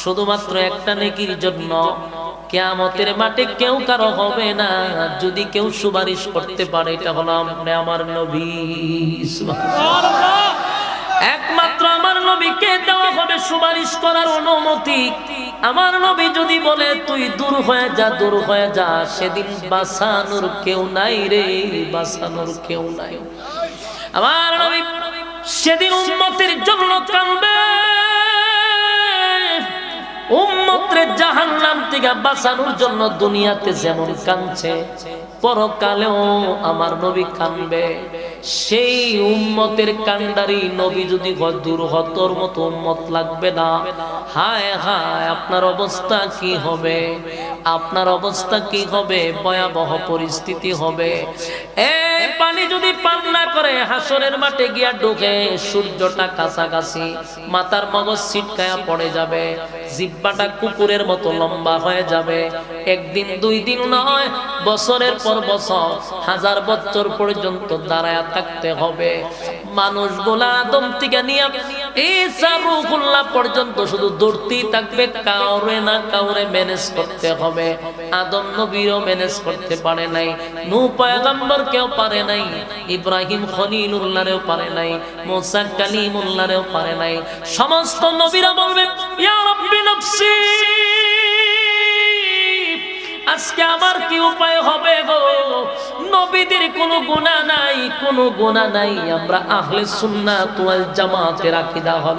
শুধুমাত্র একটা নেকির জন্য কিয়ামতের মাঠে কেউ কারো হবে না যদি কেউ সুপারিশ করতে পারে, এটা হলো আমার নবী। সুবহানাল্লাহ। একমাত্র আমার নবীকে দেওয়া হবে সুপারিশ করার অনুমতি। আমার নবী যদি বলে তুই দূর হয়ে যা, দূর হয়ে যা, সেদিন বাঁচানোর কেউ নাই রে, বাঁচানোর কেউ নাই। আমার নবী সেদিন উম্মতের জন্য কাঁদবে, উম্মতরে জাহান্নাম থেকে বাঁচানোর জন্য দুনিয়াতে যেমন কাঁদছে পরকালেও আমার নবী কাঁদবে। সেই উম্মতের কান্ডারি নবী যদি দূর হতর মতো উম্মত লাগবে না। হায় হায়, আপনার অবস্থা কি হবে, আপনার অবস্থা কি হবে, ভয়াবহ পরিস্থিতি হবে। এই পানি যদি পান না করে হাসরের মাঠে গিয়া ঢুকে, সূর্যটা কাছাকাছি, মাথার মগজ ছিটকায়া পড়ে যাবে, জিহ্বাটা কুকুরের মতো লম্বা হয়ে যাবে। একদিন দুই দিন নয়, বছরের পর বছর, হাজার বছর পর্যন্ত দাঁড়ায় থাকতে হবে। মানুষগুলা আদম থেকে নিয়ে ঈসা রূহুল্লাহ পর্যন্ত শুধু দৌড়তেই থাকবে, কাউরে না কাউরে ম্যানেজ করতে হবে। আদম নবীও ম্যানেজ করতে পারে নাই, নূহ পয়গম্বর কেউ পারে নাই, ইব্রাহিম খলিলুল্লাহরেও পারে নাই, মুসা কালিমুল্লাহরেও পারে নাই। সমস্ত নবীরা বলবে ইয়া রাব্বি নাফসি, আজকে আমার কি উপায় হবে গো? নবীদের কোনো গুনাহ নাই, কোনো গুনাহ নাই। আমরা আহলে সুন্নাত ওয়াল জামাতের আকীদা হলো